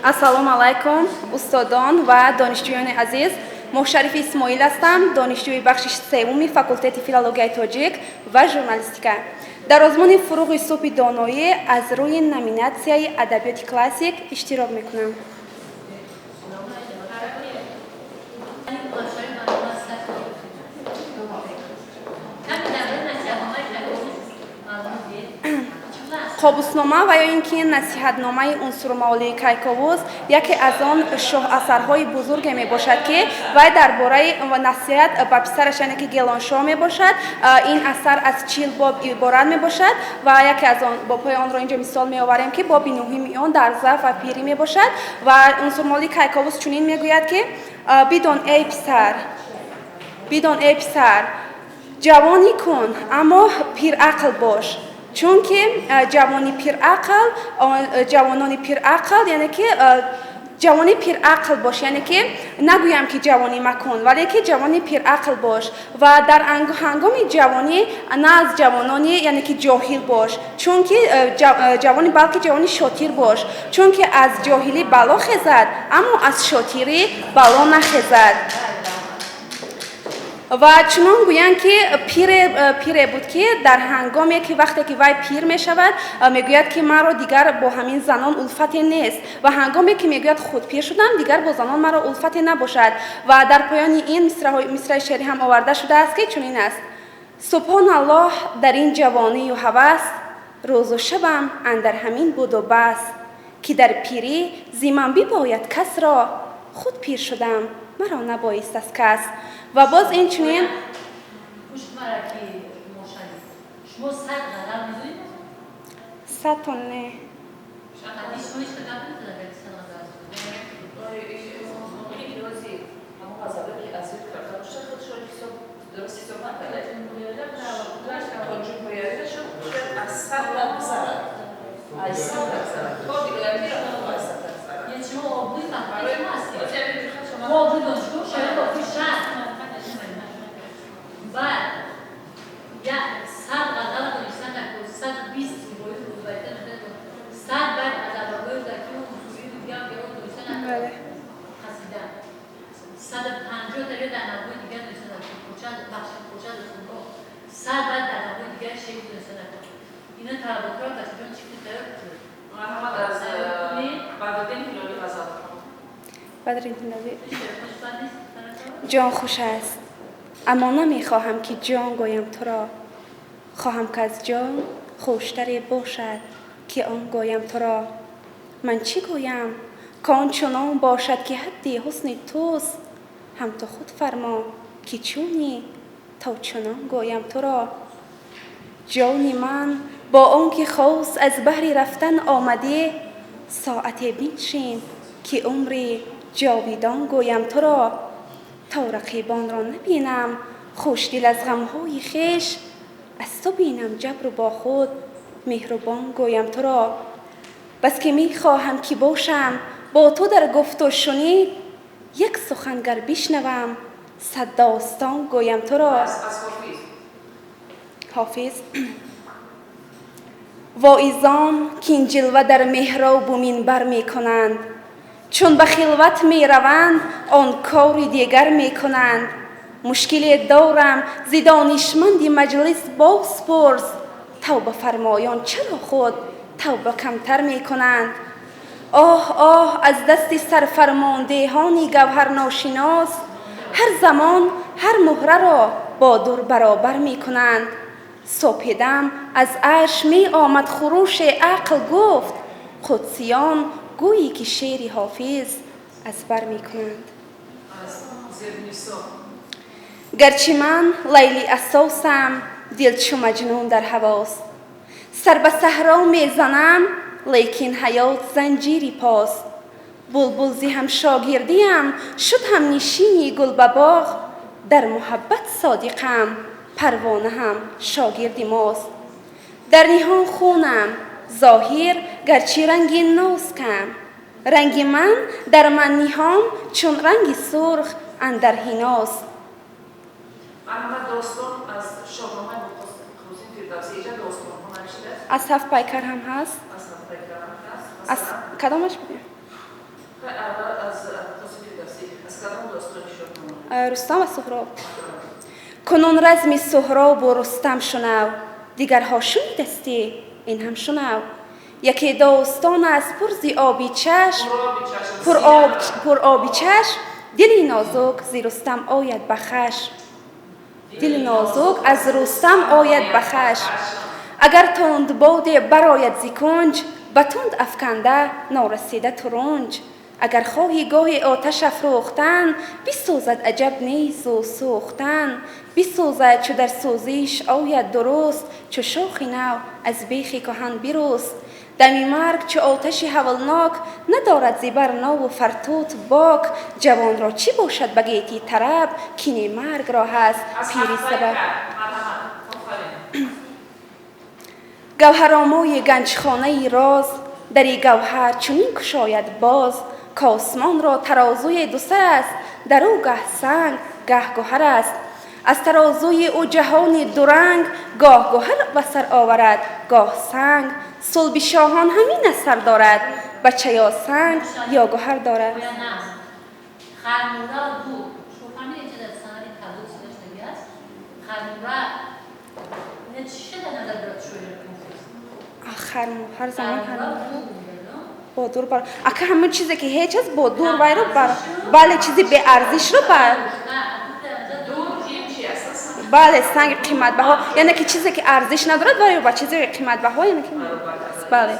ассалому алайкум устодон ва донишҷӯёни азиз. Моҳшарифи Исмоил ҳастам, донишҷӯи бахши севуми факултети филологияи тоҷик ва журналистика. Дар озмуни фуруғи субҳи доноӣ аз рӯи номинатсияи адабиёти классик иштирок мекунам. қобуснома ва ё ин ки насиҳатномаи унсурмаолии Кайковус яке аз он шоҳасарҳои бузурге мебошад, ки вай дар бораи насиҳат ба писараш, яъне ки Гелоншоҳ мебошад. Ин асар аз 40 боб иборат мебошад ва яке аз он бобҳои онро инҷо мисол меоварем, ки боби 9 он дар заъф ва пирӣ мебошад ва унсурмаолии Кайковус чунин мегӯяд, ки бидон эй писар, ҷавонӣ кун, аммо пирақл бош. Чунки ҷавонони пирақл, яъне ки ҷавони пирақл бош, яъне ки нагӯям ки ҷавонӣ макун, вале ки ҷавони пирақл бош ва дар ҳангоми ҷавонӣ на аз ҷавонони, яъне ки ҷоҳил бош, чунки ҷавони, балки ҷавони шотир бош, чунки аз ҷоҳилӣ бало хезад, аммо аз шотирӣ бало нахезад. ва чунон гӯянд, ки пире буд, ки дар ҳангоме ки вақте ки вай пир мешавад, мегӯяд, ки маро дигар бо ҳамин занон улфате нест ва ҳангоме ки мегӯяд худ пир шудам, дигар бо занон маро улфате набошад. Ва дар поёни ин мисраи шеърӣ ҳам оварда шудааст, ки чунин аст: субҳоналлоҳ дар ин ҷавонию ҳавас, рӯзу шабам андар ҳамин буду бас, ки дар пирӣ зиман бибояд касро, худ пир шудам, маро набоист аз кас. ва боз инчунин сатон не جان خوش است، اما نمیخواهم که جان گویم تو را. خواهم که از جان خوشتری باشد که آن گویم تو را. من چی گویم که آن چنان باشد که حدی حسن توست. هم تو خود فرما که چونی تا چنان گویم تو را. جان من با آنکه خواست از بحر رفتن آمده، ساعتی بنشین که عمری جاویدان گویم تو را. تا رقیبان را نبینم خوشدل از غمهای خویش، از تو بینم جبر و با خود مهربان گویم تو را. بس که میخواهم که باشم با تو در گفت و شنید، یک سخن گر بشنوم صد داستان گویم تو را. حافظ واعظان که این جلوه در محراب و منبر میکنند، چون به خلوت می روند آن کاری دیگر می کنند. مشکلی دارم ز دانشمندی مجلس باز پرس، توبه فرمایان چرا خود توبه کمتر می کنند. آه آه از دست سرفرماندهانی گوهر ناشناس، هر زمان هر مهره را با دور برابر می کنند. صبح دم از عرش می آمد خروش عقل گفت، قدسیان گویی که شعر حافظ از بر می کنند. گرچه من لیلی اساسم، دل چو مجنون در هواست. سر به صحرا می زنم لیکن حیات زنجیری پاست. بلبل زی هم شاگردیم شد هم نشینی گل به باغ. در محبت صادقم پروانه هم شاگرد ماست. در نهان خونم ظاهر گرچه رنگی ناز کم، رنگ من در من نهام چون رنگ سرخ اندر حناست. از هفت پیکر هم هست. از کدامش بگیم؟ رستم و سهراب. کنون رزم سهراب و رستم شنو، دیگرها شنیدستی این هم شنو. یکی داستان از پر آبی چشم، پر آبی چشم، دلی نازک ز رستم آید بخش. دل نازک از رستم آید بخش. اگر تند باده برآید ز کنج، به تند افکنده نارسیده ترنج. اگر خواهی گاه آتش افروختن، بسوزد عجب نیز و سوختن. بسوزد چو در سوزیش آید درست، چو شاخ نو از بیخ کهن برست. دمی مرگ چو آتش هولناک، ندارد زبر نو و فرتوت باک. جوان را چی باشد به گیتی طرب، کین مرگ را هست پیری سبب. گوهرآموی گنجخانه راز، دری گوهر چنین گشاید باز. کآسمان را ترازوی دو سر است، در او گه سنگ گه گهر است. از ترازوی او جهان دو رنگ، گاه گهر به سر آورد گاه سنگ. صلب شاهان همین از سر دارد، بچه یا سنگ یا گهر دارد. خرمو هر زمان با دور بر اگه همون چیزی که هیچ از با دور وای رو بر بله چیزی به ارزش رو بر بله سنگ قیمت بها، یعنی که چیزی که ارزش ندارد وای رو با چیزی قیمت بها، یعنی که بله